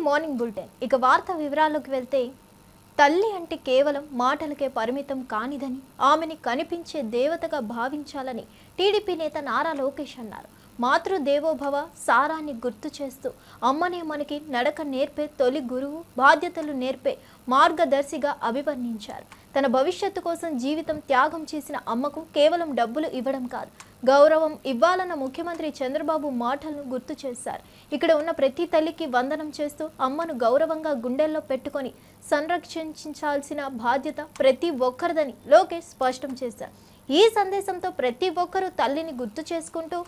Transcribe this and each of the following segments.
Morning bulletin. ఇక వార్తా వివరాల్లోకి వెళ్తే, తల్లి అంటే కేవలం మాటలకే పరిమితం కానిదని, ఆమెని కనిపించే దేవతగా భావించాలని టీడీపీ నేత నారా లోకేష్ అన్నారు. మాతృదేవోభవ సారాన్ని గుర్తు చేస్తూ అమ్మనే మనకి నడక నేర్పే తొలి గురువు, బాధ్యతలు నేర్పే మార్గదర్శిగా అభివర్ణించారు. తన భవిష్యత్తు కోసం జీవితం త్యాగం చేసిన అమ్మకు కేవలం డబ్బులు ఇవ్వడం కాదు, గౌరవం ఇవ్వాలన్న ముఖ్యమంత్రి చంద్రబాబు మాటలను గుర్తు చేశారు. ఇక్కడ ఉన్న ప్రతి తల్లికి వందనం చేస్తూ అమ్మను గౌరవంగా గుండెల్లో పెట్టుకొని సంరక్షించాల్సిన బాధ్యత ప్రతి ఒక్కరిదని లోకేష్ స్పష్టం చేశారు. ఈ సందేశంతో ప్రతి ఒక్కరూ తల్లిని గుర్తు చేసుకుంటూ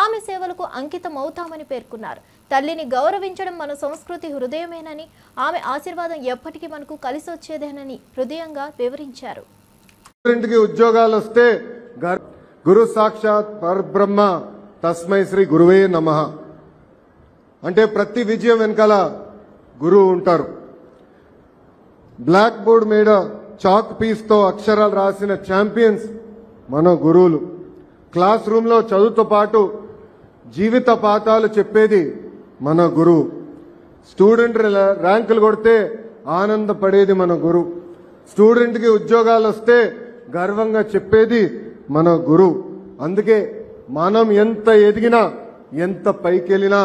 ఆమె సేవలకు అంకితం అవుతామని పేర్కొన్నారు. తల్లిని గౌరవించడం మన సంస్కృతి హృదయమేనని, ఆమె ఆశీర్వాదం ఎప్పటికీ మనకు కలిసి వచ్చేదేనని హృదయంగా వివరించారు. ఉద్యోగాలు వస్తే గురు సాక్షాత్ పరబ్రహ్మ తస్మై శ్రీ గురువే నమః అంటే ప్రతి విజయం వెనకాల గురువు ఉంటారు. బ్లాక్ బోర్డ్ మీద చాక్ పీస్ తో అక్షరాలు రాసిన ఛాంపియన్స్ మన గురువులు. క్లాస్ రూమ్ లో చదువుతో పాటు జీవిత పాఠాలు చెప్పేది మన గురువు. స్టూడెంట్ ర్యాంకులు కొడితే ఆనందపడేది మన గురువు. స్టూడెంట్ కి ఉద్యోగాలు వస్తే గర్వంగా చెప్పేది మన గురువు. అందుకే మనం ఎంత ఎదిగినా, ఎంత పైకెళ్ళినా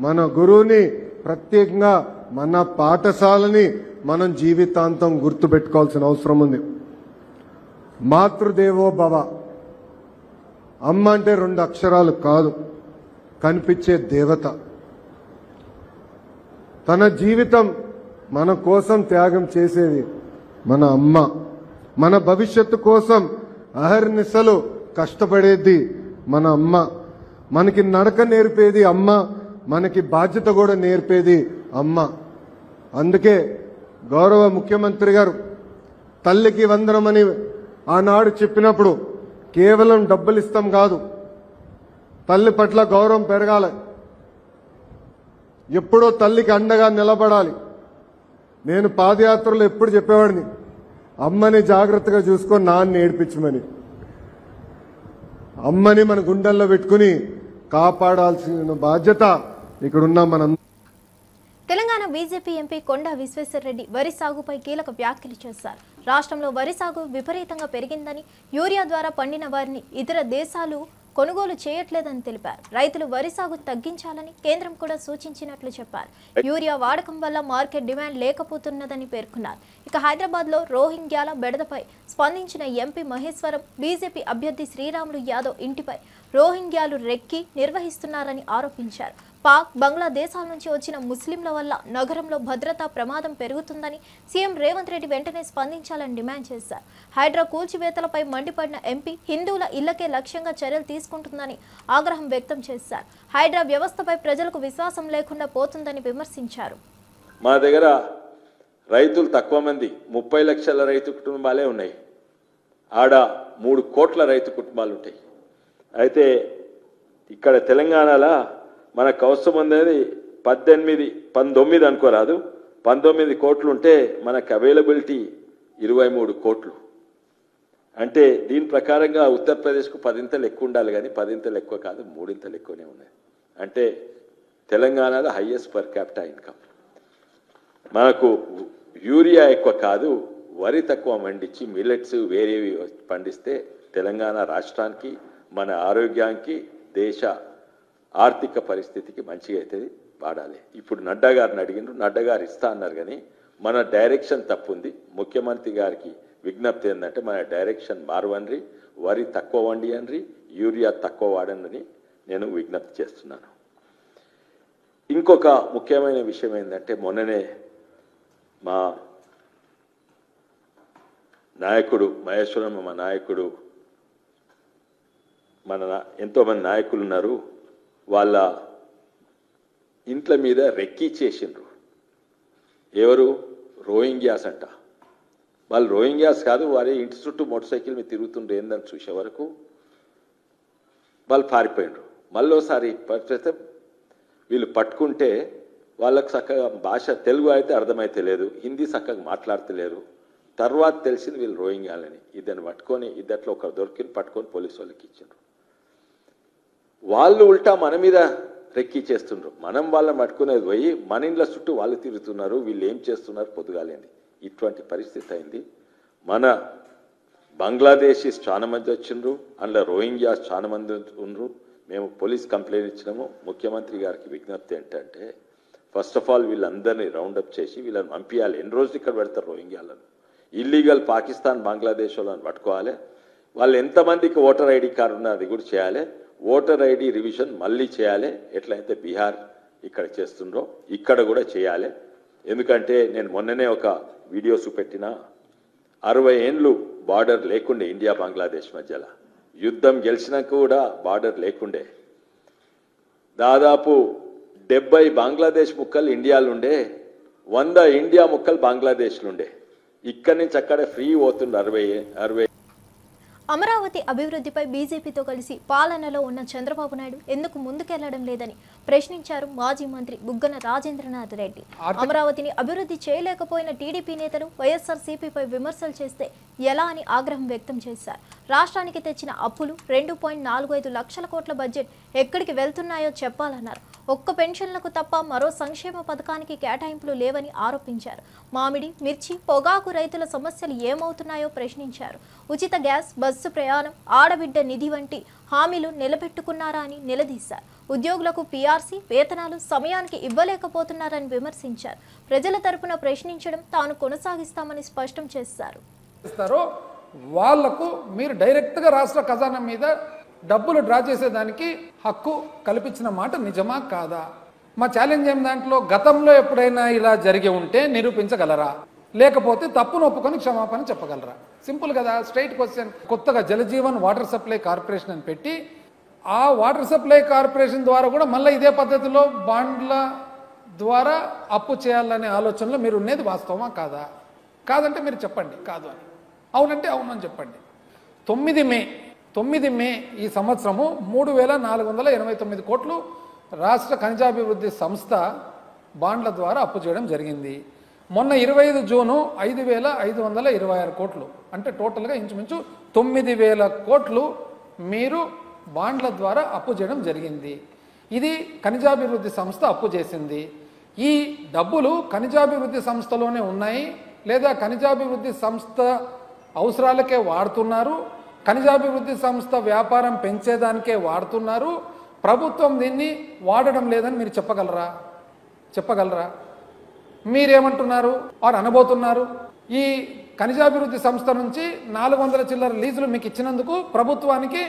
మన గురువుని, ప్రత్యేకంగా మన పాఠశాలని మనం జీవితాంతం గుర్తు పెట్టుకోవాల్సిన అవసరం ఉంది. మాతృదేవో భవ, అమ్మ అంటే 2 అక్షరాలు కాదు, కనిపించే దేవత. తన జీవితం మన కోసం త్యాగం చేసేది మన అమ్మ. మన భవిష్యత్తు కోసం అహర్నిశలు కష్టపడేది మన అమ్మ. మనకి నడక నేర్పేది అమ్మ, మనకి బాధ్యత కూడా నేర్పేది అమ్మ. అందుకే గౌరవ ముఖ్యమంత్రి గారు తల్లికి వందనమని ఆనాడు చెప్పినప్పుడు కేవలం డబ్బులు ఇస్తాం కాదు, తల్లి పట్ల గౌరవం పెరగాలి, ఎప్పుడో తల్లికి అండగా నిలబడాలి. నేను పాదయాత్రలో ఎప్పుడు చెప్పేవాడిని, అమ్మని జాగ్రత్తగా చూసుకొని నాన్న ఏడిపించమని. అమ్మని మన గుండెల్లో పెట్టుకుని కాపాడాల్సిన బాధ్యత ఇక్కడున్న మనం. తెలంగాణ బీజేపీ ఎంపీ కొండా విశ్వేశ్వరరెడ్డి వరి సాగుపై కీలక వ్యాఖ్యలు చేశారు. రాష్ట్రంలో వరి సాగు విపరీతంగా పెరిగిందని, యూరియా ద్వారా పండిన వారిని ఇతర దేశాలు కొనుగోలు చేయట్లేదని తెలిపారు. రైతులు వరి సాగు తగ్గించాలని కేంద్రం కూడా సూచించినట్లు చెప్పారు. యూరియా వాడకం వల్ల మార్కెట్ డిమాండ్ లేకపోతున్నదని పేర్కొన్నారు. ఇక హైదరాబాద్ లో రోహింగ్యాల బెడదపై స్పందించిన ఎంపీ మహేశ్వరం బీజేపీ అభ్యర్థి శ్రీరాములు యాదవ్ ఇంటిపై రోహింగ్యాలు రెక్కి నిర్వహిస్తున్నారని ఆరోపించారు. పాక్, బంగ్లాదేశాల నుంచి వచ్చిన ముస్లింల వల్ల నగరంలో భద్రతా ప్రమాదం పెరుగుతుందని సీఎం రేవంత్ రెడ్డి వెంటనే స్పందించాలని డిమాండ్ చేశారు. హైడ్రా కూల్చివేతలపై మండిపడిన ఎంపీ హిందువుల ఇళ్లకే లక్ష్యంగా చర్యలు తీసుకుంటుందని ఆగ్రహం వ్యక్తం చేశారు. హైడ్రా వ్యవస్థపై ప్రజలకు విశ్వాసం లేకుండా పోతుందని విమర్శించారు. మా దగ్గర రైతులు తక్కువ మంది, 30 లక్షల రైతు కుటుంబాలే ఉన్నాయి. ఆడ 3 కోట్ల రైతు కుటుంబాలు ఉంటాయి. అయితే ఇక్కడ తెలంగాణలో మనకు అవసరం అనేది 19 అనుకోరాదు, 19 కోట్లు ఉంటే మనకు అవైలబిలిటీ 23 కోట్లు. అంటే దీని ప్రకారంగా ఉత్తరప్రదేశ్కు 10 ఎక్కువ ఉండాలి, కానీ 10 ఎక్కువ కాదు, 3 ఎక్కువనే ఉన్నాయి. అంటే తెలంగాణలో హైయెస్ట్ పర్ క్యాపిటా ఇన్కమ్. మనకు యూరియా ఎక్కువ కాదు, వరి తక్కువ పండించి మిల్లెట్స్ వేరేవి పండిస్తే తెలంగాణ రాష్ట్రానికి, మన ఆరోగ్యానికి, దేశ ఆర్థిక పరిస్థితికి మంచిగా అవుతుంది. వాడాలి. ఇప్పుడు నడ్డా గారిని అడిగినారు, నడ్డా గారు ఇస్తా అన్నారు, కానీ మన డైరెక్షన్ తప్పుంది. ముఖ్యమంత్రి గారికి విజ్ఞప్తి ఏంటంటే మన డైరెక్షన్ మారవన్రి, వరి తక్కువ వండియన్రి, యూరియా తక్కువ వాడనని నేను విజ్ఞప్తి చేస్తున్నాను. ఇంకొక ముఖ్యమైన విషయం ఏంటంటే, మొన్ననే మా నాయకుడు మహేశ్వరం, మా నాయకుడు, ఎంతోమంది నాయకులు ఉన్నారు, వాళ్ళ ఇంట్ల మీద రెక్కీ చేసిండ్రు. ఎవరు? రోహింగ్యాస్ అంట. వాళ్ళు రోహింగ్యాస్ కాదు, వారి ఇంటి చుట్టూ మోటార్ సైకిల్ మీద తిరుగుతుండ్రు. ఏందని చూసే వరకు వాళ్ళు పారిపోయినరు. మళ్ళోసారి పరిస్థితి వీళ్ళు పట్టుకుంటే వాళ్ళకు చక్కగా భాష తెలుగు అయితే అర్థమైతే లేదు, హిందీ చక్కగా మాట్లాడతలేరు. తర్వాత తెలిసింది వీళ్ళు రోహింగ్యాలని. ఇద్దరిని పట్టుకొని, ఇద్దట్లో ఒకరు దొరికి పట్టుకొని పోలీసు వాళ్ళకి ఇచ్చిండ్రు. వాళ్ళు ఉల్టా మన మీద రెక్కి చేస్తుండ్రు. మనం వాళ్ళని పట్టుకునేది పోయి మన ఇండ్ల చుట్టూ వాళ్ళు తిరుగుతున్నారు, వీళ్ళు ఏం చేస్తున్నారు పొద్దుగాలేంది. ఇటువంటి పరిస్థితి అయింది. మన బంగ్లాదేశీస్ చాలా మంది వచ్చిండ్రు, అందులో రోహింగ్యాస్ చాలా మంది ఉండ్రు. మేము పోలీస్ కంప్లైంట్ ఇచ్చినాము. ముఖ్యమంత్రి గారికి విజ్ఞప్తి ఏంటంటే ఫస్ట్ ఆఫ్ ఆల్ వీళ్ళందరినీ రౌండప్ చేసి వీళ్ళని పంపించాలి. ఎన్ని రోజులు ఇక్కడ పెడతారు రోహింగ్యాలను? ఇల్లీగల్ పాకిస్తాన్ బంగ్లాదేశ్ వాళ్ళని పట్టుకోవాలి. వాళ్ళు ఎంతమందికి ఓటర్ ఐడి కార్డు ఉన్నా అది కూడా చేయాలి. ఓటర్ ఐడి రివిజన్ మళ్ళీ చేయాలి. ఎట్లయితే బీహార్ ఇక్కడ చేస్తుండ్రో ఇక్కడ కూడా చేయాలి. ఎందుకంటే నేను మొన్ననే ఒక వీడియో చూపెట్టిన 60 ఏండ్లు బార్డర్ లేకుండే ఇండియా బంగ్లాదేశ్ మధ్యలో. యుద్ధం గెలిచినాక కూడా బార్డర్ లేకుండే. దాదాపు 70 బంగ్లాదేశ్ ముక్కలు ఇండియాలో ఉండే, 100 ఇండియా ముక్కలు బంగ్లాదేశ్లో ఉండే. ఇక్కడి నుంచి అక్కడే ఫ్రీ పోతుండే 60. అమరావతి అభివృద్ధిపై బీజేపీతో కలిసి పాలనలో ఉన్న చంద్రబాబు నాయుడు ఎందుకు ముందుకెళ్లడం లేదని ప్రశ్నించారు మాజీ మంత్రి బుగ్గన రాజేంద్రనాథ్ రెడ్డి. అమరావతిని అభివృద్ధి చేయలేకపోయిన టీడీపీ నేతలు వైఎస్ఆర్సీపీపై విమర్శలు చేస్తే ఎలా అని ఆగ్రహం వ్యక్తం చేశారు. రాష్ట్రానికి తెచ్చిన అప్పులు 2.45 లక్షల కోట్ల బడ్జెట్ ఎక్కడికి వెళ్తున్నాయో చెప్పాలన్నారు. ఒక్క పెన్షన్లకు తప్ప మరో సంక్షేమ పథకానికి కేటాయింపులు లేవని ఆరోపించారు. మామిడి, మిర్చి, పొగాకు రైతుల సమస్యలు ఏమవుతున్నాయో ప్రశ్నించారు. ఉచిత గ్యాస్, బస్సు ప్రయాణం, ఆడబిడ్డ నిధి వంటి హామీలు నిలబెట్టుకున్నారా అని నిలదీశారు. ఉద్యోగులకు పీఆర్సీ వేతనాలు సమయానికి ఇవ్వలేకపోతున్నారని విమర్శించారు. ప్రజల తరపున ప్రశ్నించడం తాను కొనసాగిస్తామని స్పష్టం చేశారు. వాళ్లకు మీరు డైరెక్ట్గా రాష్ట్ర ఖజానా మీద డబ్బులు డ్రా చేసేదానికి హక్కు కల్పించిన మాట నిజమా కాదా? మా ఛాలెంజ్ ఏం దాంట్లో గతంలో ఎప్పుడైనా ఇలా జరిగి ఉంటే నిరూపించగలరా, లేకపోతే తప్పును ఒప్పుకొని క్షమాపణ చెప్పగలరా? సింపుల్ కదా, స్ట్రైట్ క్వశ్చన్. కొత్తగా జలజీవన్ వాటర్ సప్లై కార్పొరేషన్ అని పెట్టి ఆ వాటర్ సప్లై కార్పొరేషన్ ద్వారా కూడా మళ్ళీ ఇదే పద్ధతిలో బాండ్ల ద్వారా అప్పు చేయాలనే ఆలోచనలో మీరు ఉన్నది వాస్తవమా కాదా? కాదంటే మీరు చెప్పండి కాదు అని, అవునంటే అవును అని చెప్పండి. 9 మే ఈ సంవత్సరము 3,489 కోట్లు రాష్ట్ర ఖనిజాభివృద్ధి సంస్థ బాండ్ల ద్వారా అప్పు చేయడం జరిగింది. మొన్న 25 జూను 5,526 కోట్లు, అంటే టోటల్గా ఇంచుమించు 9,000 కోట్లు మీరు బాండ్ల ద్వారా అప్పు చేయడం జరిగింది. ఇది ఖనిజాభివృద్ధి సంస్థ అప్పు చేసింది. ఈ డబ్బులు ఖనిజాభివృద్ధి సంస్థలోనే ఉన్నాయి, లేదా ఖనిజాభివృద్ధి సంస్థ అవసరాలకే వాడుతున్నారు, ఖనిజాభివృద్ధి సంస్థ వ్యాపారం పెంచేదానికే వాడుతున్నారు, ప్రభుత్వం దీన్ని వాడడం లేదని మీరు చెప్పగలరా? మీరేమంటున్నారు వారు అనబోతున్నారు? ఈ ఖనిజాభివృద్ధి సంస్థ నుంచి 400 చిల్లర లీజులు మీకు ఇచ్చినందుకు ప్రభుత్వానికి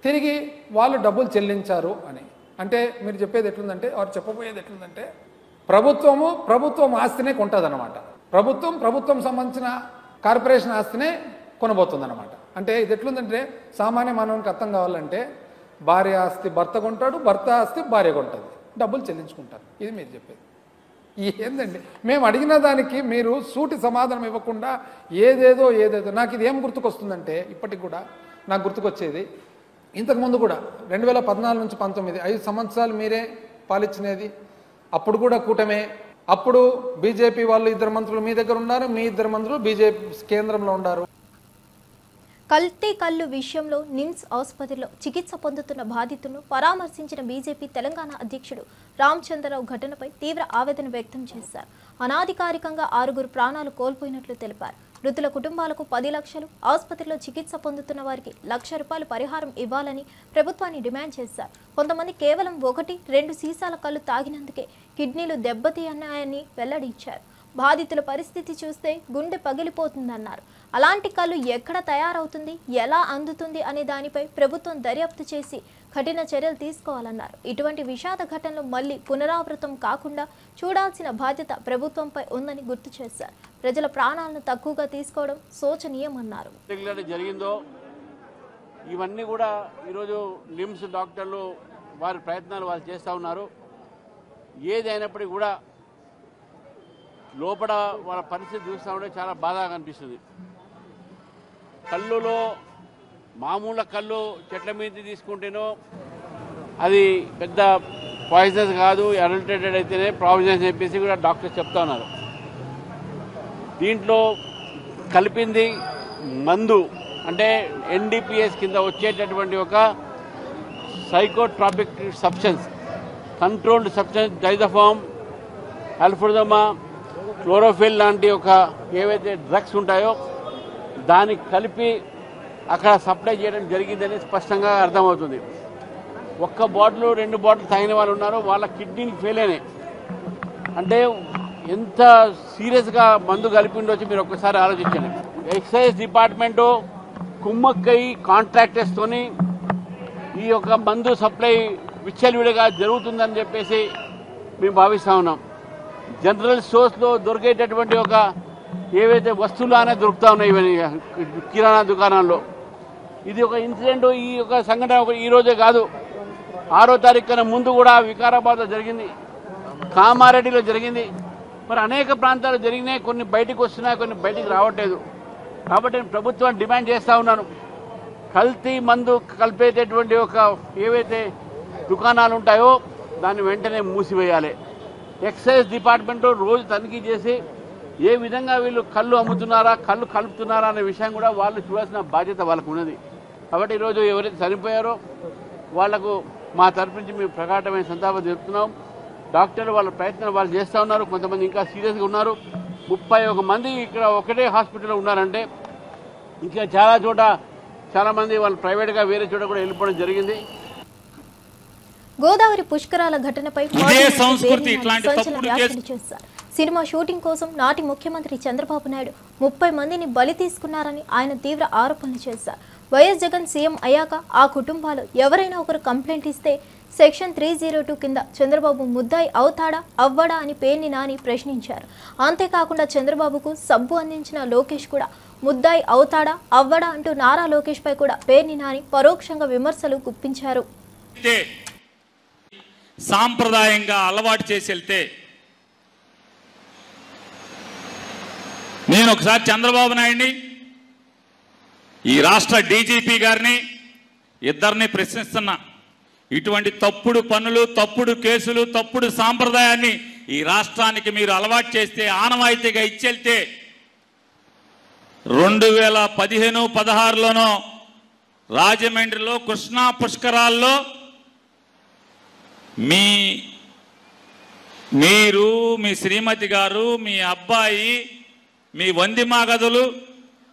తిరిగి వాళ్ళు డబ్బులు చెల్లించారు అని అంటే మీరు చెప్పేది ఎట్లుందంటే, వారు చెప్పబోయేది ఎట్లుందంటే, ప్రభుత్వం ఆస్తినే కొంటదన్నమాట. ప్రభుత్వం సంబంధించిన కార్పొరేషన్ ఆస్తినే కొనబోతుందన్నమాట. అంటే ఇది ఎట్లుందంటే, సామాన్య మానవునికి అర్థం కావాలంటే, భార్య ఆస్తి భర్త కొంటాడు, భర్త ఆస్తి భార్య కొంటుంది, డబ్బులు చెల్లించుకుంటారు. ఇది మీరు చెప్పేది ఏందండి? మేము అడిగిన దానికి మీరు సూటి సమాధానం ఇవ్వకుండా ఏదేదో నాకు ఇది ఏం గుర్తుకొస్తుందంటే, ఇప్పటికి కూడా నాకు గుర్తుకొచ్చేది, ఇంతకుముందు కూడా 2014 నుంచి 19 5 సంవత్సరాలు మీరే పాలించినది. అప్పుడు కూడా కూటమే. అప్పుడు బీజేపీ వాళ్ళు 2 మంత్రులు మీ దగ్గర ఉన్నారు, మీ 2 మంత్రులు బీజేపీ కేంద్రంలో ఉన్నారు. కల్తీ కల్లు విషయంలో నిమ్స్ ఆసుపత్రిలో చికిత్స పొందుతున్న బాధితులను పరామర్శించిన బీజేపీ తెలంగాణ అధ్యక్షుడు రామచంద్రరావు ఘటనపై తీవ్ర ఆవేదన వ్యక్తం చేశారు. అనాధికారికంగా 6 ప్రాణాలు కోల్పోయినట్లు తెలిపారు. మృతుల కుటుంబాలకు 10 లక్షలు, ఆసుపత్రిలో చికిత్స పొందుతున్న వారికి ₹1,00,000 పరిహారం ఇవ్వాలని ప్రభుత్వాన్ని డిమాండ్ చేశారు. కొంతమంది కేవలం 1-2 సీసాల కళ్ళు తాగినందుకే కిడ్నీలు దెబ్బతిన్నాయని వెల్లడించారు. బాధితుల పరిస్థితి చూస్తే గుండె పగిలిపోతుందన్నారు. అలాంటి కళ్ళు ఎక్కడ తయారవుతుంది, ఎలా అందుతుంది అనే దానిపై ప్రభుత్వం దర్యాప్తు చేసి కఠిన చర్యలు తీసుకోవాలన్నారు. ఇటువంటి విషాద ఘటనలు మళ్లీ పునరావృతం కాకుండా చూడాల్సిన బాధ్యత ప్రభుత్వంపై ఉందని గుర్తు చేశారు. ప్రజల ప్రాణాలను తక్కువగా తీసుకోవడం శోచనీయమన్నారు. జరిగిందో ఇవన్నీ కూడా ఈరోజు నిమ్స్ డాక్టర్లు వారి ప్రయత్నాలు వాళ్ళు చేస్తూ ఉన్నారు. ఏదైనప్పటికీ కూడా లోపల వాళ్ళ పరిస్థితి చూస్తూ ఉంటే చాలా బాధగా అనిపిస్తుంది. కళ్ళులో మామూలు కళ్ళు చెట్ల మీద తీసుకుంటేనో అది పెద్ద పాయిజనస్ కాదు, అడల్టరేటెడ్ అయితేనే ప్రావిజన్స్ చెప్పేసి కూడా డాక్టర్స్ చెప్తా ఉన్నారు. దీంట్లో కలిపింది మందు, అంటే NDPS కింద వచ్చేటటువంటి ఒక psychotropic substance. Controlled substance డైజోఫామ్, అల్ఫ్రోజమా, chlorophyll లాంటి ఒక ఏవైతే డ్రగ్స్ ఉంటాయో దానికి కలిపి అక్కడ సప్లై చేయడం జరిగిందని స్పష్టంగా అర్థమవుతుంది. ఒక్క బాటిల్ 2 బాటిల్ తాగిన వాళ్ళు ఉన్నారు, వాళ్ళ కిడ్నీలు ఫెయిల్ అయినాయి. అంటే ఎంత సీరియస్గా మందు కలిపి ఉండొచ్చు మీరు ఒక్కసారి ఆలోచించండి. ఎక్సైజ్ డిపార్ట్మెంటు కుమ్మక్కై కాంట్రాక్టర్స్తోని ఈ యొక్క మందు సప్లై విచ్చలవిడిగా జరుగుతుందని చెప్పేసి మేము భావిస్తూ ఉన్నాం. జనరల్ స్టోర్స్లో దొరికేటటువంటి ఒక ఏవైతే వస్తువులు అనేది దొరుకుతూ ఉన్నాయి ఇవన్నీ కిరాణా దుకాణాల్లో. ఇది ఒక ఇన్సిడెంట్, ఈ యొక్క సంఘటన ఈ రోజే కాదు, 6వ తారీఖున ముందు కూడా వికారాబాద్లో జరిగింది, కామారెడ్డిలో జరిగింది, మరి అనేక ప్రాంతాలు జరిగినాయి. కొన్ని బయటకు వస్తున్నాయి, కొన్ని బయటికి రావట్లేదు. కాబట్టి నేను ప్రభుత్వాన్ని డిమాండ్ చేస్తూ ఉన్నాను, కల్తీ మందు కలిపేటటువంటి ఒక ఏవైతే దుకాణాలు ఉంటాయో దాన్ని వెంటనే మూసివేయాలి. ఎక్సైజ్ డిపార్ట్మెంట్ రోజు తనిఖీ చేసి ఏ విధంగా వీళ్ళు కళ్ళు అమ్ముతున్నారా, కళ్ళు కలుపుతున్నారా అనే విషయం కూడా వాళ్ళు చూడాల్సిన బాధ్యత వాళ్ళకు ఉన్నది. కాబట్టి ఈరోజు ఎవరైతే చనిపోయారో వాళ్లకు మా తరఫు నుంచి మేము ప్రకాటమైన సంతాపం తెలుపుతున్నాం. డాక్టర్లు వాళ్ళ ప్రయత్నం వాళ్ళు చేస్తూ ఉన్నారు, కొంతమంది ఇంకా సీరియస్గా ఉన్నారు. 31 మంది ఇక్కడ ఒకటే హాస్పిటల్లో ఉన్నారంటే ఇంకా చాలా చోట చాలామంది వాళ్ళు ప్రైవేట్గా వేరే చోట కూడా వెళ్ళిపోవడం జరిగింది. గోదావరి పుష్కరాల ఘటనపై సంచలన వ్యాఖ్యలు చేశారు. సినిమా షూటింగ్ కోసం నాటి ముఖ్యమంత్రి చంద్రబాబు నాయుడు 30 మందిని బలి తీసుకున్నారని ఆయన తీవ్ర ఆరోపణలు చేశారు. వైఎస్ జగన్ సీఎం అయ్యాక ఆ కుటుంబాలు ఎవరైనా ఒకరు కంప్లైంట్ ఇస్తే సెక్షన్ 302 కింద చంద్రబాబు ముద్దాయి అవుతాడా అవ్వడా అని పేర్ని నాని ప్రశ్నించారు. అంతేకాకుండా చంద్రబాబుకు సబ్బు అందించిన లోకేష్ కూడా ముద్దాయి అవుతాడా అవ్వడా అంటూ నారా లోకేష్ పై కూడా పేర్ని నాని పరోక్షంగా విమర్శలు గుప్పించారు. సాంప్రదాయంగా అలవాటు చేసి వెళ్తే నేను ఒకసారి చంద్రబాబు నాయుడిని, ఈ రాష్ట్ర డీజీపీ గారిని ఇద్దరిని ప్రశ్నిస్తున్నా. ఇటువంటి తప్పుడు పనులు, తప్పుడు కేసులు, తప్పుడు సాంప్రదాయాన్ని ఈ రాష్ట్రానికి మీరు అలవాటు చేస్తే, ఆనవాయితీగా ఇచ్చెళ్తే 2015-16లోనో రాజమండ్రిలో కృష్ణా పుష్కరాల్లో మీరు, మీ శ్రీమతి గారు, మీ అబ్బాయి, మీ వందిమాగదులు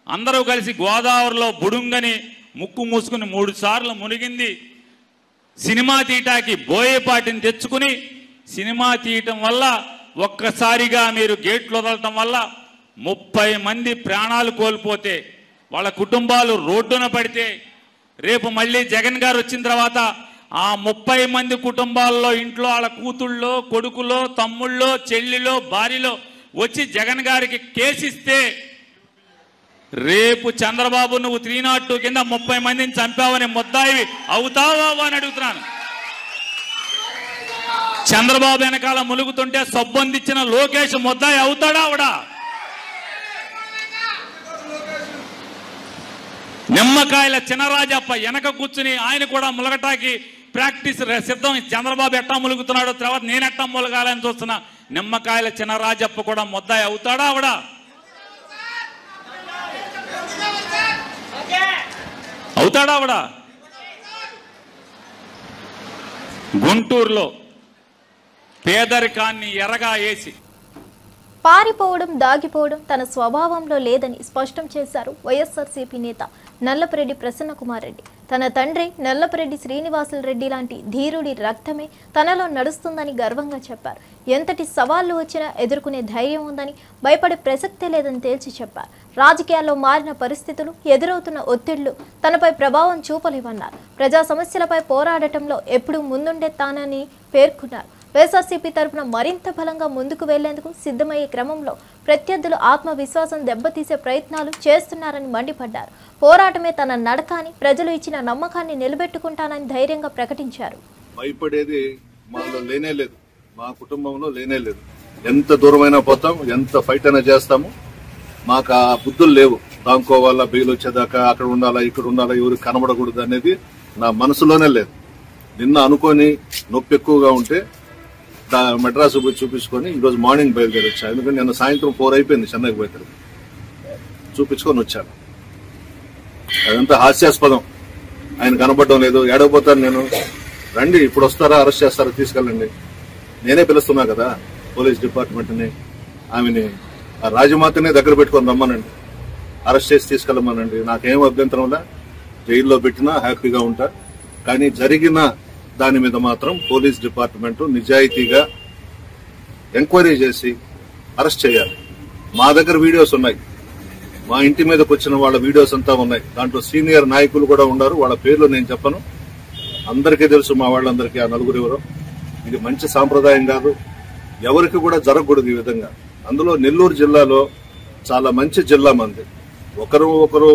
అందరూ కలిసి గోదావరిలో బుడుంగని ముక్కు మూసుకుని 3 సార్లు మునిగింది. సినిమా తీయటానికి బోయేపాటిని తెచ్చుకుని సినిమా తీయటం వల్ల ఒక్కసారిగా మీరు గేట్లు వదలటం వల్ల 30 మంది ప్రాణాలు కోల్పోతే, వాళ్ళ కుటుంబాలు రోడ్డున పడితే, రేపు మళ్ళీ జగన్ గారు వచ్చిన తర్వాత ఆ 30 మంది కుటుంబాల్లో ఇంట్లో వాళ్ళ కూతుళ్ళో, కొడుకులో, తమ్ముళ్ళో, చెల్లిలో, భార్యలో వచ్చి జగన్ గారికి కేసిస్తే రేపు చంద్రబాబు నువ్వు 302 కింద 30 మందిని చంపావని ముద్దాయి అవుతావా అని అడుగుతున్నాను. చంద్రబాబు వెనకాల ములుగుతుంటే సబ్బందించిన లోకేష్ ముద్దాయి అవుతాడా అవడా? నిమ్మకాయల చినరాజప్ప వెనక కూర్చుని ఆయన కూడా ములగటాకి ప్రాక్టీస్ సిద్ధం. చంద్రబాబు ఎట్టా ములుగుతున్నాడో తర్వాత నేను ఎట్టా ములగాలని చూస్తున్నా. నిమ్మకాయల చినరాజప్ప కూడా ముద్దాయి అవుతాడా అవడా? అవుతాడా అవడా? గుంటూరులో పేదరికాన్ని ఎరగా వేసి పారిపోవడం, దాగిపోవడం తన స్వభావంలో లేదని స్పష్టం చేశారు వైఎస్ఆర్సీపీ నేత నల్లపరెడ్డి ప్రసన్నకుమార్ రెడ్డి. తన తండ్రి నల్లపరెడ్డి శ్రీనివాసులు రెడ్డి లాంటి ధీరుడి రక్తమే తనలో నడుస్తుందని గర్వంగా చెప్పారు. ఎంతటి సవాళ్లు వచ్చినా ఎదుర్కొనే ధైర్యం ఉందని, భయపడే ప్రసక్తే లేదని తేల్చి చెప్పారు. రాజకీయాల్లో మారిన పరిస్థితులు, ఎదురవుతున్న ఒత్తిళ్లు తనపై ప్రభావం చూపలేవన్నారు. ప్రజా సమస్యలపై పోరాడటంలో ఎప్పుడూ ముందుండే తానని పేర్కొన్నారు. వైఎస్ఆర్సీపీ తరఫున మరింత బలంగా ముందుకు వెళ్లేందుకు సిద్ధమయ్యే క్రమంలో ప్రత్యర్థులు ఆత్మవిశ్వాసం దెబ్బతీసే ప్రయత్నాలు చేస్తున్నారని మండిపడ్డారు. పోరాటమే తన నడక అని, ప్రజలు ఇచ్చిన నమ్మకాన్ని నిలబెట్టుకుంటానని ధైర్యంగా ప్రకటించారు. భయపడేది మనలో లేనే లేదు, మా కుటుంబంలో లేనే లేదు. ఎంత దూరమైనా పోతాం, ఎంత ఫైట్ అయినా చేస్తాము. మాకు ఆ బుద్ధులు లేవు. దాంకోవాలా, బెయిల్ వచ్చేదాకా అక్కడ ఉండాలా, ఇక్కడ ఉండాలా, ఎవరికి కనబడకూడదు అనేది నా మనసులోనే లేదు. నిన్న అనుకొని నొప్పి ఎక్కువగా ఉంటే మెడ్రాస్ పోయి చూపించుకొని ఈరోజు మార్నింగ్ బయలుదేరి వచ్చాను. ఎందుకంటే నిన్న సాయంత్రం 4 అయిపోయింది చెన్నైకి పోయి చూపించుకొని వచ్చాను. అదంతా హాస్యాస్పదం. ఆయన కనబడడం లేదు, ఏడవపోతాను నేను. రండి, ఇప్పుడు వస్తారా, అరెస్ట్ చేస్తారా, తీసుకెళ్ళండి. నేనే పిలుస్తున్నా కదా పోలీస్ డిపార్ట్మెంట్ని, ఆమెని ఆ రాజమాతనే దగ్గర పెట్టుకొని రమ్మనండి, అరెస్ట్ చేసి తీసుకెళ్ళమనండి. నాకేం అభ్యంతరంలా, జైల్లో పెట్టినా హ్యాపీగా ఉంటా. కానీ జరిగిన దాని మీద మాత్రం పోలీస్ డిపార్ట్మెంట్ నిజాయితీగా ఎంక్వైరీ చేసి అరెస్ట్ చేయాలి. మా దగ్గర వీడియోస్ ఉన్నాయి, మా ఇంటి మీదకి వచ్చిన వాళ్ళ వీడియోస్ అంతా ఉన్నాయి. దాంట్లో సీనియర్ నాయకులు కూడా ఉన్నారు, వాళ్ళ పేర్లు నేను చెప్పను, అందరికీ తెలుసు మా వాళ్ళందరికీ. ఆ నలుగురు ఎవరో. ఇది మంచి సాంప్రదాయం కాదు, ఎవరికి కూడా జరగకూడదు ఈ విధంగా. అందులో నెల్లూరు జిల్లాలో చాలా మంచి జిల్లా మంది. ఒకరు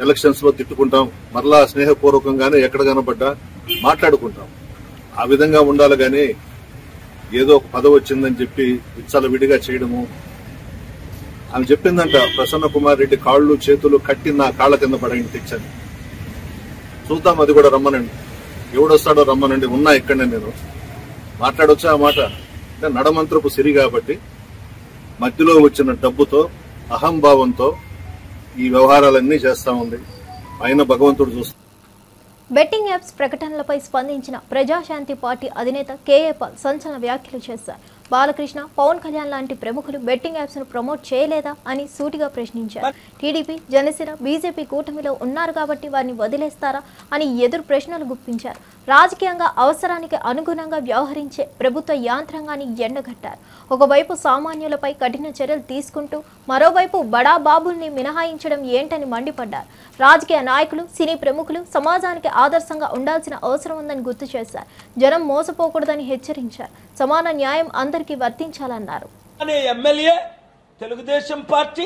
ఎలక్షన్స్ లో తిట్టుకుంటాం, మరలా స్నేహపూర్వకంగానే ఎక్కడ కనబడ్డా మాట్లాడుకుంటాం. ఆ విధంగా ఉండాలి గాని ఏదో ఒక పదవి వచ్చిందని చెప్పి ఇచ్చల విడిగా చేయడము. ఆమె చెప్పిందంట, ప్రసన్న కుమార్ రెడ్డి కాళ్ళు చేతులు కట్టి నా కాళ్ళ కింద పడేయండి తెచ్చాను. చూద్దాం, అది కూడా రమ్మనండి, ఎవడొస్తాడో రమ్మనండి, ఉన్నా ఇక్కడనే నేను మాట్లాడొచ్చా ఆ మాట. నడమంత్రపు సిరి కాబట్టి మధ్యలో వచ్చిన డబ్బుతో అహంభావంతో ఈ వ్యవహారాలన్నీ చేస్తా ఉంది. ఆయన భగవంతుడు చూస్తాడు. బెట్టింగ్ యాప్స్ ప్రకటనలపై స్పందించిన ప్రజాశాంతి పార్టీ అధినేత కేఏ పాల్ సంచలన వ్యాఖ్యలు చేశారు. బాలకృష్ణ, పవన్ కళ్యాణ్ లాంటి ప్రముఖులు బెట్టింగ్ యాప్స్ ను ప్రమోట్ చేయలేదా అని సూటిగా ప్రశ్నించారు. టీడీపీ, జనసేన, బీజేపీ కూటమిలో ఉన్నారు కాబట్టి వారిని వదిలేస్తారా అని ఎదురు ప్రశ్నలు గుప్పించారు. రాజకీయంగా అవసరానికి అనుగుణంగా వ్యవహరించే ప్రభుత్వ యాంత్రాంగాన్ని ఎండగట్టారు. ఒకవైపు సామాన్యులపై కఠిన చర్యలు తీసుకుంటూ మరోవైపు బడా బాబుల్ని మినహాయించడం ఏంటని మండిపడ్డారు. రాజకీయ నాయకులు, సినీ ప్రముఖులు సమాజానికి ఆదర్శంగా ఉండాల్సిన అవసరం ఉందని గుర్తు చేశారు. జనం మోసపోకూడదని హెచ్చరించారు. సమాన న్యాయం అందరికీ వర్తించాలన్నారు. ఎమ్మెల్యే తెలుగుదేశం పార్టీ,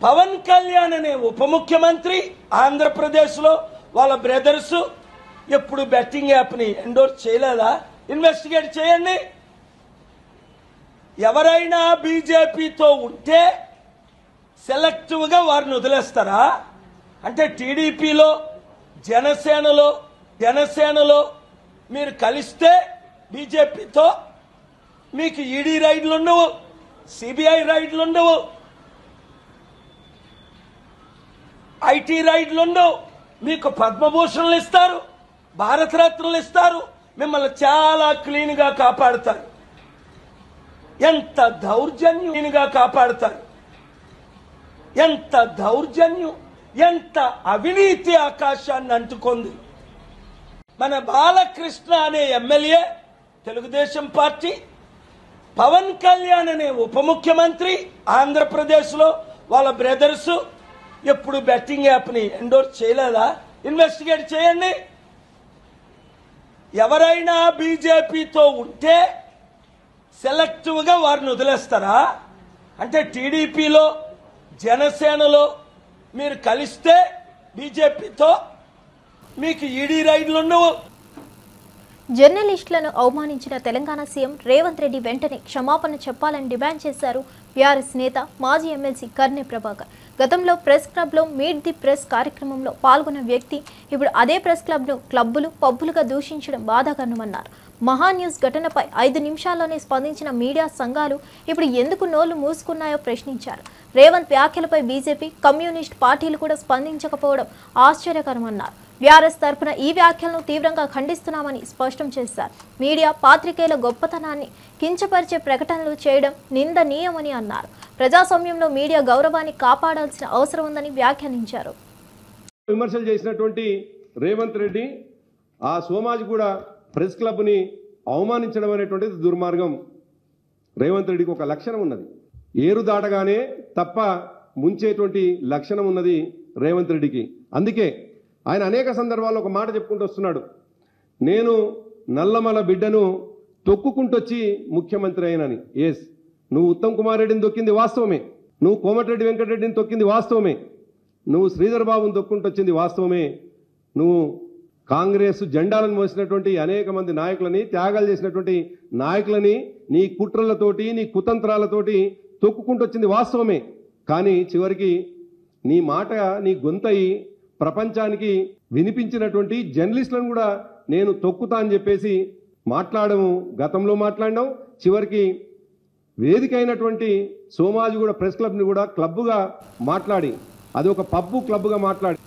పవన్ కళ్యాణ్ అనే ఉప ముఖ్యమంత్రి ఆంధ్రప్రదేశ్ లో వాళ్ళ బ్రదర్స్ ఎప్పుడు బెట్టింగ్ యాప్ ని ఎండోర్స్ చేయలేదా? ఇన్వెస్టిగేట్ చేయండి. ఎవరైనా బీజేపీతో ఉంటే సెలెక్టివ్ గా వారిని వదిలేస్తారా? అంటే టీడీపీలో, జనసేనలో మీరు కలిస్తే బీజేపీతో మీకు ఈడీ రైడ్లు ఉండవు, సిబిఐ రైడ్లు ఉండవు, ఐటీ రైడ్లు ఉండవు. మీకు పద్మభూషణలు ఇస్తారు, భారతరత్నలు ఇస్తారు, మిమ్మల్ని చాలా క్లీన్ గా కాపాడుతారు. ఎంత దౌర్జన్యంగా కాపాడుతారు, ఎంత దౌర్జన్యం, ఎంత అవినీతి ఆకాశాన్ని అంటుకుంది. మన బాలకృష్ణ అనే ఎమ్మెల్యే తెలుగుదేశం పార్టీ, పవన్ కళ్యాణ్ అనే ఉప ముఖ్యమంత్రి ఆంధ్రప్రదేశ్ లో వాళ్ళ బ్రదర్స్ ఎప్పుడు బెట్టింగ్ యాప్ ని ఎండోర్స్ చేయలేదా? ఇన్వెస్టిగేట్ చేయండి. ఎవరైనా బీజేపీతో ఉంటే సెలెక్టివ్ గా వారిని వదిలేస్తారా? అంటే టీడీపీలో, జనసేనలో మీరు కలిస్తే బీజేపీతో మీకు ఈడీ రైడ్లు ఉండవు. జర్నలిస్టులను అవమానించిన తెలంగాణ సీఎం రేవంత్ రెడ్డి వెంటనే క్షమాపణ చెప్పాలని డిమాండ్ చేశారు బీఆర్ఎస్ నేత, మాజీ ఎమ్మెల్సీ కర్నె ప్రభాకర్. గతంలో ప్రెస్ క్లబ్లో మీట్ ది ప్రెస్ కార్యక్రమంలో పాల్గొన్న వ్యక్తి ఇప్పుడు అదే ప్రెస్ క్లబ్ను క్లబ్బులు, పబ్బులుగా దూషించడం బాధాకరమన్నారు. మహాన్యూస్ ఘటనపై 5 నిమిషాల్లోనే స్పందించిన మీడియా సంఘాలు ఇప్పుడు ఎందుకు నోళ్లు మూసుకున్నాయో ప్రశ్నించారు. రేవంత్ వ్యాఖ్యలపై బీజేపీ, కమ్యూనిస్ట్ పార్టీలు కూడా స్పందించకపోవడం ఆశ్చర్యకరమన్నారు. బీఆర్ఎస్ తరపున ఈ వ్యాఖ్యలను తీవ్రంగా ఖండిస్తున్నామని స్పష్టం చేశారు. మీడియా, పాత్రికేయుల గొప్పతనాన్ని కించపరిచే ప్రకటనలు చేయడం నిందనీయమని అన్నారు. ప్రజాస్వామ్యంలో మీడియా గౌరవాన్ని కాపాడాల్సిన అవసరం ఉందని వ్యాఖ్యానించారు. విమర్శలు చేసినటువంటి రేవంత్ రెడ్డి ఆ సోమాజిగూడ ప్రెస్ క్లబ్ని అవమానించడం అనేటువంటిది దుర్మార్గం. రేవంత్ రెడ్డికి ఒక లక్షణం ఉన్నది, ఏరు దాటగానే తప్ప ముంచేటువంటి లక్షణం ఉన్నది రేవంత్ రెడ్డికి. అందుకే ఆయన అనేక సందర్భాల్లో ఒక మాట చెప్పుకుంటూ వస్తున్నాడు, నేను నల్లమల బిడ్డను తొక్కుకుంటొచ్చి ముఖ్యమంత్రి అయినని. ఎస్, నువ్వు ఉత్తమ్ కుమార్ రెడ్డిని తొక్కింది వాస్తవమే, నువ్వు కోమటిరెడ్డి వెంకటరెడ్డిని తొక్కింది వాస్తవమే, నువ్వు శ్రీధర్ బాబుని తొక్కుంటొచ్చింది వాస్తవమే, నువ్వు కాంగ్రెస్ జెండాలను మోసినటువంటి అనేక మంది నాయకులని, త్యాగాలు చేసినటువంటి నాయకులని నీ కుట్రలతోటి, నీ కుతంత్రాలతోటి తొక్కుకుంటొచ్చింది వాస్తవమే. కానీ చివరికి నీ మాట, నీ గొంతయి ప్రపంచానికి వినిపించినటువంటి జర్నలిస్టులను కూడా నేను తొక్కుతా అని చెప్పేసి మాట్లాడము, గతంలో మాట్లాడినాం. చివరికి వేదిక అయినటువంటి సోమాజిగూడ ప్రెస్ క్లబ్ని కూడా క్లబ్గా మాట్లాడి, అది ఒక పబ్బు క్లబ్గా మాట్లాడి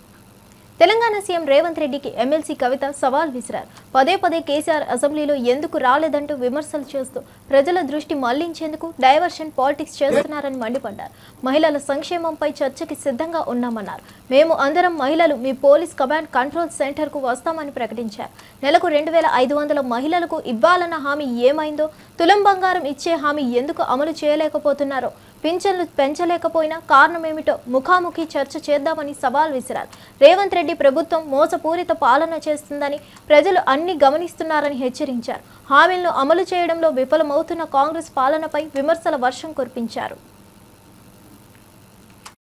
తెలంగాణ సీఎం రేవంత్ రెడ్డికి ఎమ్మెల్సీ కవిత సవాల్ విసిరారు. పదే పదే కేసీఆర్ అసెంబ్లీలో ఎందుకు రాలేదంటూ విమర్శలు చేస్తూ ప్రజల దృష్టి మళ్లించేందుకు డైవర్షన్ పాలిటిక్స్ చేస్తున్నారని మండిపడ్డారు. మహిళల సంక్షేమంపై చర్చకి సిద్ధంగా ఉన్నామన్నారు. మేము అందరం మహిళలు మీ పోలీస్ కమాండ్ కంట్రోల్ సెంటర్కు వస్తామని ప్రకటించారు. నెలకు 2500 మహిళలకు ఇవ్వాలన్న హామీ ఏమైందో, తులం బంగారం ఇచ్చే హామీ ఎందుకు అమలు చేయలేకపోతున్నారో, పింఛన్లు పెంచలేకపోయినా కారణమేమిటో ముఖాముఖి చర్చ చేద్దామని సవాల్ విసిరారు. రేవంత్ రెడ్డి ప్రభుత్వం మోసపూరిత పాలన చేస్తుందని ప్రజలు అన్ని గమనిస్తున్నారని హెచ్చరించారు. హామీలను అమలు చేయడంలో విఫలమవుతున్న కాంగ్రెస్ పాలనపై విమర్శల వర్షం కురిపించారు.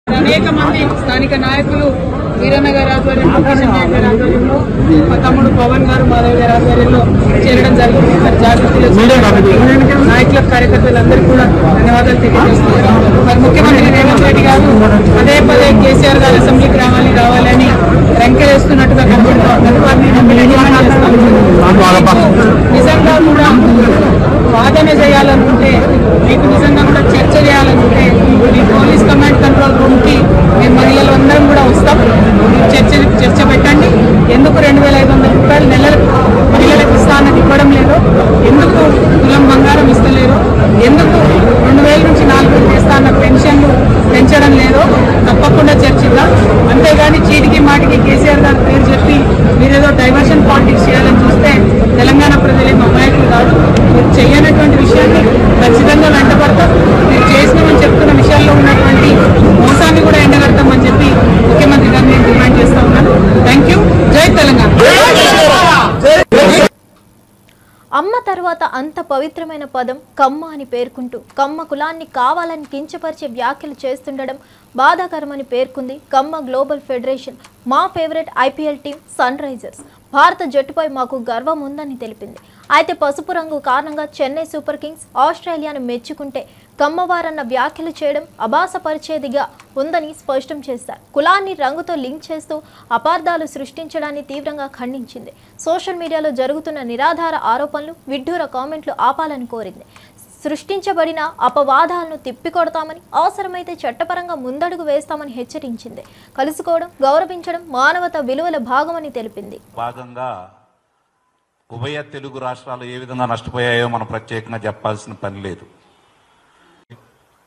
అనేక మంది స్థానిక నాయకులు వీరన్న గారి ఆధ్వర్యంలో, కిషన్ నాయక్ గారి ఆధ్వర్యంలో, మా తమ్ముడు పవన్ గారు మాధవ్ గారి ఆధ్వర్యంలో చేరడం జరిగింది. మరి జాగ్రత్తలు నాయకుల కార్యకర్తలందరికీ కూడా ధన్యవాదాలు తెలియజేస్తున్నారు. మరి ముఖ్యమంత్రి రేవంత్ రెడ్డి గారు పదే పదే కేసీఆర్ గారు అసెంబ్లీకి రావాలని రంకెలేస్తున్నట్టుగా కనబడుతూ ఉన్నారు. వారిని నిజంగా కూడా వాదన చేయాలనుకుంటే, మీకు నిజంగా కూడా చర్చ చేయాలనుకుంటే మీ పోలీస్ కమాండ్ కంట్రోల్ రూమ్ కి మేము మహిళలు అందరం కూడా వస్తాం. చర్చ పెట్టండి. ఎందుకు 2500 రూపాయలు నెలలకు మహిళలకు ఇస్తానని ఇవ్వడం లేదు, ఎందుకు తులం బంగారం ఇస్తలేరు, ఎందుకు 2000 నుంచి 4000 చేస్తాన్న పెన్షన్లు పెంచడం లేదో తప్పకుండా చర్చిద్దాం. అంతేగాని చీటికి మాటికి కేసీఆర్ గారి పేరు చెప్పి మీరేదో డైవర్షన్ పాలిటిక్స్ చేయాలని చూస్తే తెలంగాణ ప్రజలేమో అమాయకులు కాదు. మీరు చేయనటువంటి విషయాన్ని ఖచ్చితంగా వెంటబడతాం. మీరు చేసినామని చెప్తున్న విషయాల్లో ఉన్నటువంటి మోసాన్ని కూడా ఎండగడతామని చెప్పి ముఖ్యమంత్రి గారిని నేను డిమాండ్ చేస్తా ఉన్నాను. Thank you. జై తెలంగాణ. అమ్మ తర్వాత అంత పవిత్రమైన పదం కమ్మ అని పేర్కొంటూ కమ్మ కులాన్ని కావాలని కించపరిచే వ్యాఖ్యలు చేస్తుండడం బాధాకరమని పేర్కొంది కమ్మ గ్లోబల్ ఫెడరేషన్. మా favourite IPL team Sunrisers. భారత జట్టుపై మాకు గర్వం ఉందని తెలిపింది. అయితే పసుపు రంగు కారణంగా చెన్నై సూపర్ కింగ్స్ ఆస్ట్రేలియాను మెచ్చుకుంటే కమ్మవారన్న వ్యాఖ్యలు చేయడం అభాసపరిచేదిగా ఉందని స్పష్టం చేశారు. కులాన్ని రంగుతో లింక్ చేస్తూ అపార్థాలు సృష్టించడాన్ని తీవ్రంగా ఖండించింది. సోషల్ మీడియాలో జరుగుతున్న నిరాధార ఆరోపణలు, విడ్డూర కామెంట్లు ఆపాలని కోరింది. సృష్టించబడిన అపవాదాలను తిప్పికొడతామని, అవసరమైతే చట్టపరంగా ముందడుగు వేస్తామని హెచ్చరించింది. కలుసుకోవడం, గౌరవించడం మానవతా విలువల భాగమని తెలిపింది. భాగంగా ఉభయ తెలుగు రాష్ట్రాలు ఏ విధంగా నష్టపోయాయో మనం ప్రత్యేకంగా చెప్పాల్సిన పని లేదు.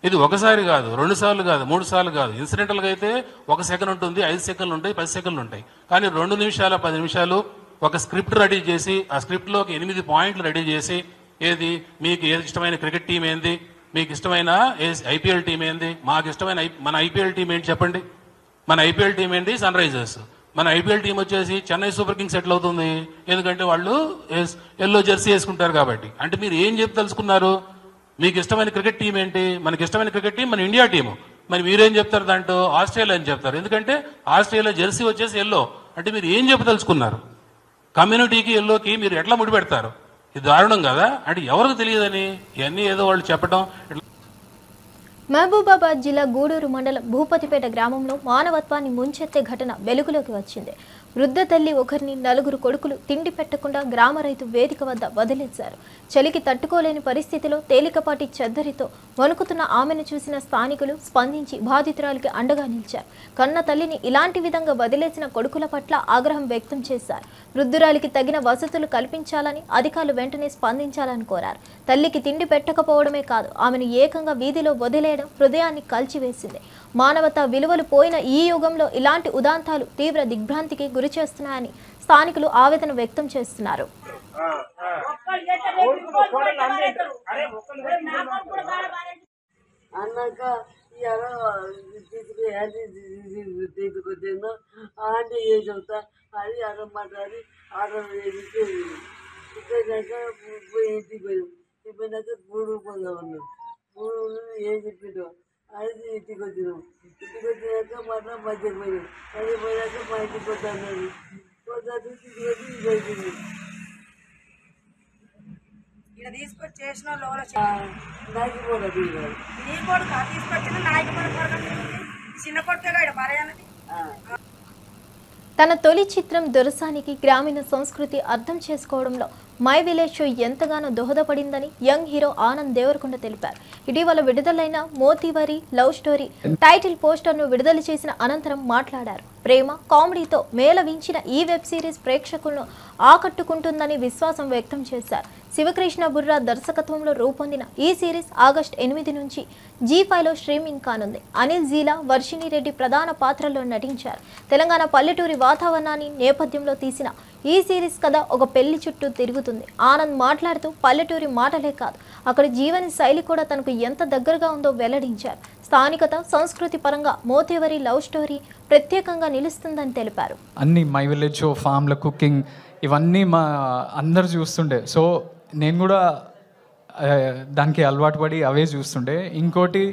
ఇది ఒకసారి కాదు, 2 సార్లు కాదు, 3 సార్లు కాదు. ఇన్సిడెంటల్గా అయితే 1 సెకండ్ ఉంటుంది, 5 సెకండ్లు ఉంటాయి, 10 సెకండ్లు ఉంటాయి. కానీ 2 నిమిషాలు 10 నిమిషాలు ఒక స్క్రిప్ట్ రెడీ చేసి, ఆ స్క్రిప్ట్లోకి 8 పాయింట్లు రెడీ చేసి, ఏది మీకు ఇష్టమైన క్రికెట్ టీం ఏంది, మీకు ఇష్టమైన ఐపీఎల్ టీం ఏంది, మాకు ఇష్టమైన మన ఐపీఎల్ టీం ఏంటి చెప్పండి. మన ఐపీఎల్ టీం ఏంటి? Sunrisers. మన ఐపీఎల్ టీం వచ్చేసి చెన్నై సూపర్ కింగ్స్ ఎట్లా అవుతుంది? ఎందుకంటే వాళ్ళు ఎల్లో జెర్సీ వేసుకుంటారు కాబట్టి. అంటే మీరు ఏం చెప్పి తెలుసుకున్నారు? మీకు ఇష్టమైన క్రికెట్ టీం ఏంటి? మనకి ఇష్టమైన క్రికెట్ టీం మన ఇండియా టీము. మరి మీరేం చెప్తారు? దాంట్లో ఆస్ట్రేలియా అని చెప్తారు. ఎందుకంటే ఆస్ట్రేలియా జెర్సీ వచ్చేసి ఎల్లో. అంటే మీరు ఏం చెప్పి తెలుసుకున్నారు? కమ్యూనిటీకి ఎల్లోకి మీరు ఎట్లా ముడిపెడతారు? ఇది దారుణం కదా. అంటే ఎవరికి తెలియదని ఇవన్నీ ఏదో వాళ్ళు చెప్పడం. మహబూబాబాద్ జిల్లా గూడూరు మండలం భూపతిపేట గ్రామంలో మానవత్వాన్ని ముంచెత్తే ఘటన వెలుగులోకి వచ్చింది. వృద్ధ తల్లి ఒకరిని 4 కొడుకులు తిండి పెట్టకుండా గ్రామ రైతు వేదిక వద్ద వదిలేశారు. చలికి తట్టుకోలేని పరిస్థితిలో తేలికపాటి చెద్దరితో వణుకుతున్న ఆమెను చూసిన స్థానికులు స్పందించి బాధితురాలికి అండగా నిలిచారు. కన్న తల్లిని ఇలాంటి విధంగా వదిలేసిన కొడుకుల పట్ల ఆగ్రహం వ్యక్తం చేశారు. వృద్ధురాలికి తగిన వసతులు కల్పించాలని అధికారులు వెంటనే స్పందించాలని కోరారు. తల్లికి తిండి పెట్టకపోవడమే కాదు, ఆమెను ఏకంగా వీధిలో వదిలేయడం హృదయాన్ని కలిచివేసింది. మానవతా విలువలు పోయిన ఈ యుగంలో ఇలాంటి ఉదాంతాలు తీవ్ర దిగ్భ్రాంతికి గురి చేస్తున్నాయని స్థానికులు ఆవేదన వ్యక్తం చేస్తున్నారు. అది ఇంటికి వచ్చినాం. ఇంటికి వచ్చినాక మళ్ళీ మధ్యకి పోయినాం. మధ్య పోయాక మా ఇంటికి వద్దాను. ఇక్కడ తీసుకొచ్చి చేసిన నాయకు కూడా నీ కొడుకు తీసుకొచ్చిన నాయకు చిన్న కొడుకే భార్య అన్నది. తన తొలి చిత్రం దొరసానికి గ్రామీణ సంస్కృతి అర్థం చేసుకోవడంలో మై విలేజ్ షో ఎంతగానో దోహదపడిందని యంగ్ హీరో ఆనంద్ దేవరకొండ తెలిపారు. ఇటీవల విడుదలైన మోతీవరి లవ్ స్టోరీ టైటిల్ పోస్టర్ను విడుదల చేసిన అనంతరం మాట్లాడారు. ప్రేమ కామెడీతో మేళవించిన ఈ వెబ్ సిరీస్ ప్రేక్షకులను ఆకట్టుకుంటుందని విశ్వాసం వ్యక్తం చేశారు. శివకృష్ణ బుర్రా దర్శకత్వంలో రూపొందిన ఈ సిరీస్ ఆగస్టు 8 నుంచి G5లో స్ట్రీమింగ్ కానుంది. అనిల్ జీలా, వర్షిణి రెడ్డి ప్రధాన పాత్రల్లో నటించారు. తెలంగాణ పల్లెటూరి వాతావరణాన్ని నేపథ్యంలో తీసిన ఈ సిరీస్ కథ ఒక పెళ్లి చుట్టూ తిరుగుతుంది. ఆనంద్ మాట్లాడుతూ పల్లెటూరి మాటలే కాదు, అక్కడి జీవన శైలి కూడా తనకు ఎంత దగ్గరగా ఉందో వెల్లడించారు. స్థానికత, సంస్కృతి పరంగా మోతేవరి లవ్ స్టోరీ ప్రత్యేకంగా నిలుస్తుందని తెలిపారు. అన్ని మై విలేజ్ ఫామ్ల కుకింగ్ ఇవన్నీ మా అందరు చూస్తుండే, సో నేను కూడా దానికి అలవాటు పడి అవే చూస్తుండే. ఇంకోటి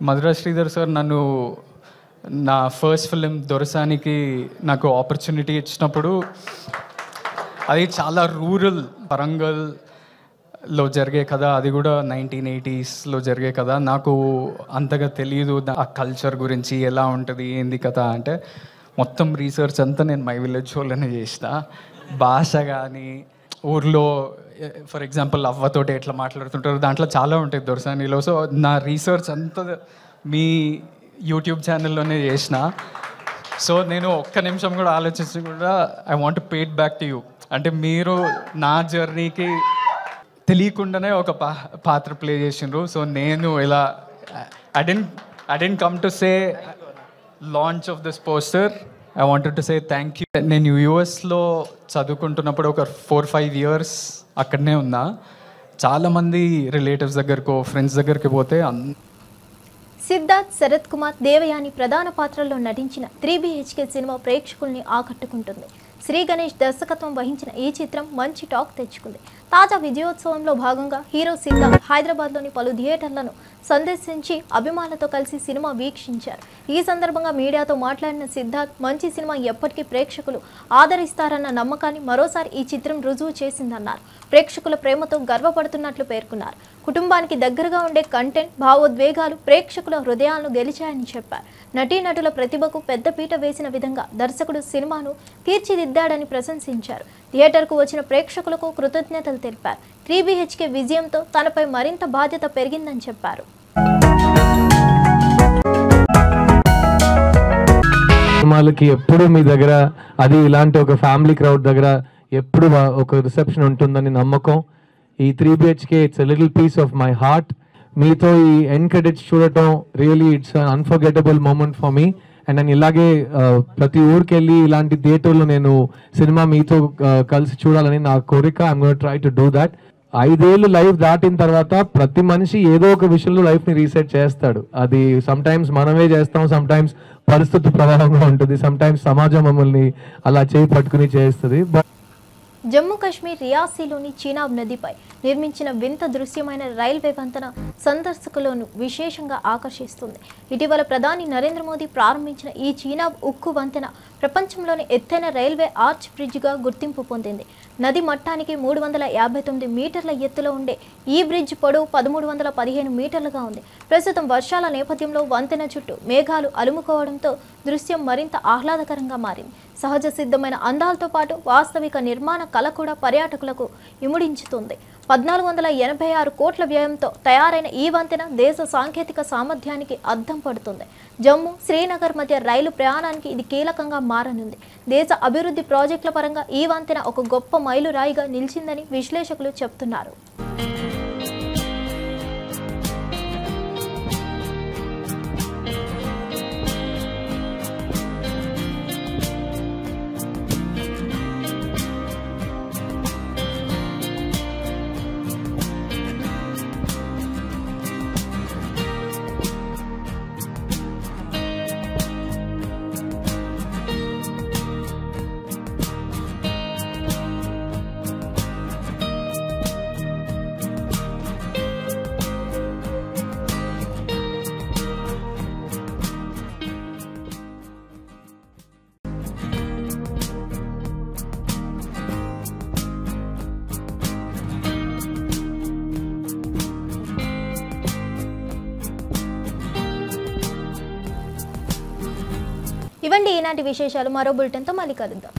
మధురా శ్రీధర్ సార్ నన్ను నా ఫస్ట్ ఫిలిం దొరసానికి నాకు ఆపర్చునిటీ ఇచ్చినప్పుడు అది చాలా రూరల్ వరంగల్లో జరిగే కదా, అది కూడా 1980sలో జరిగే కదా. నాకు అంతగా తెలియదు ఆ కల్చర్ గురించి ఎలా ఉంటుంది ఏంది కదా అంటే మొత్తం రీసెర్చ్ అంతా నేను మై విలేజ్ షోలోనే చేసిన. భాష కానీ ఊర్లో ఫర్ ఎగ్జాంపుల్ అవ్వతోటి ఎట్లా మాట్లాడుతుంటారు దాంట్లో చాలా ఉంటాయి దొరసానిలో. సో నా రీసెర్చ్ అంతా మీ యూట్యూబ్ ఛానల్లోనే చేసిన. సో నేను ఒక్క నిమిషం కూడా ఆలోచించి కూడా I want pay it back to you. అంటే మీరు నా జర్నీకి తెలియకుండానే ఒక పాత్ర ప్లే చేసిండ్రు. సో నేను ఇలా I didn't come to say launch of this poster, I wanted to say thank you. నేను యూఎస్లో చదువుకుంటున్నప్పుడు ఒక 4-5 years అక్కడనే ఉన్నా. చాలామంది రిలేటివ్స్ దగ్గరకో ఫ్రెండ్స్ దగ్గరికి పోతే సిద్ధార్థ్, శరత్ కుమార్, దేవయాని ప్రధాన పాత్రల్లో నటించిన 3BHK సినిమా ప్రేక్షకుల్ని ఆకట్టుకుంటుంది. శ్రీ గణేష్ దర్శకత్వం వహించిన ఈ చిత్రం మంచి టాక్ తెచ్చుకుంది. తాజా విజయోత్సవంలో భాగంగా హీరో సిద్ధార్థ్ హైదరాబాద్లోని పలు థియేటర్లను సందర్శించి అభిమానులతో కలిసి సినిమా వీక్షించారు. ఈ సందర్భంగా మీడియాతో మాట్లాడిన సిద్ధార్థ్, మంచి సినిమా ఎప్పటికీ ప్రేక్షకులు ఆదరిస్తారన్న నమ్మకాన్ని మరోసారి ఈ చిత్రం రుజువు చేసిందన్నారు. ప్రేక్షకుల ప్రేమతో గర్వపడుతున్నట్లు పేర్కొన్నారు. కుటుంబానికి దగ్గరగా ఉండే కంటెంట్, భావోద్వేగాలు ప్రేక్షకుల హృదయాలను గెలిచాయని చెప్పారు. నటీనటుల ప్రతిభకు పెద్దపీట వేసిన విధంగా దర్శకుడు సినిమాను తీర్చిదిద్దాడని ప్రశంసించారు. థియేటర్కు వచ్చిన ప్రేక్షకులకు కృతజ్ఞతలు తెలిపారు. 3BHK విజయంతో తనపై మరింత బాధ్యత పెరిగిందని చెప్పారు. సినిమాలకి ఎప్పుడు మీ దగ్గర అది ఇలాంటి ఒక ఫ్యామిలీ క్రౌడ్ దగ్గర ఎప్పుడు ఒక రిసెప్షన్ ఉంటుందని నమ్మకం. ఈ 3BHK it's a little piece of my heart. మీతో ఈ ఎండ్ క్రెడిట్స్ చూడటం really it's an unforgettable moment for me. And నేను ఇలాగే ప్రతి ఊరికి వెళ్ళి ఇలాంటి థియేటర్లో నేను సినిమా మీతో కలిసి చూడాలని నా కోరిక. I'm gonna try to do that. 5 ఏళ్ళు లైఫ్ దాటిన తర్వాత ప్రతి మనిషి ఏదో ఒక విషయంలో లైఫ్ని రీసెట్ చేస్తాడు. అది సమ్ టైమ్స్ మనమే చేస్తాం, సమ్ టైమ్స్ పరిస్థితి ప్రభావంగా ఉంటుంది, సమ్ టైమ్స్ సమాజం మమ్మల్ని అలా చేయి పట్టుకుని చేస్తుంది. జమ్మూ కాశ్మీర్ రియాసీలోని చీనాబ్ నదిపై నిర్మించిన వింత దృశ్యమైన రైల్వే వంతెన సందర్శకులను విశేషంగా ఆకర్షిస్తుంది. ఇటీవల ప్రధాని నరేంద్ర మోదీ ప్రారంభించిన ఈ చీనాబ్ ఉక్కు వంతెన ప్రపంచంలోని ఎత్తైన రైల్వే ఆర్చ్ బ్రిడ్జ్గా గుర్తింపు పొందింది. నది మట్టానికి 359 మీటర్ల ఎత్తులో ఉండే ఈ బ్రిడ్జ్ పొడవు 1315 మీటర్లుగా ఉంది. ప్రస్తుతం వర్షాల నేపథ్యంలో వంతెన చుట్టూ మేఘాలు అలుముకోవడంతో దృశ్యం మరింత ఆహ్లాదకరంగా మారింది. సహజ సిద్ధమైన అందాలతో పాటు వాస్తవిక నిర్మాణ కళ కూడా పర్యాటకులకు ఇముడించుతుంది. 1486 కోట్ల వ్యయంతో తయారైన ఈ వంతెన దేశ సాంకేతిక సామర్థ్యానికి అద్దం పడుతుంది. జమ్మూ, శ్రీనగర్ మధ్య రైలు ప్రయాణానికి ఇది కీలకంగా మారనుంది. దేశ అభివృద్ధి ప్రాజెక్టుల పరంగా ఈ వంతెన ఒక గొప్ప మైలురాయిగా నిలిచిందని విశ్లేషకులు చెబుతున్నారు. ఇవండి ఈనాటి విశేషాలు. మరో బులెటిన్తో మళ్ళీ కలుద్దాం.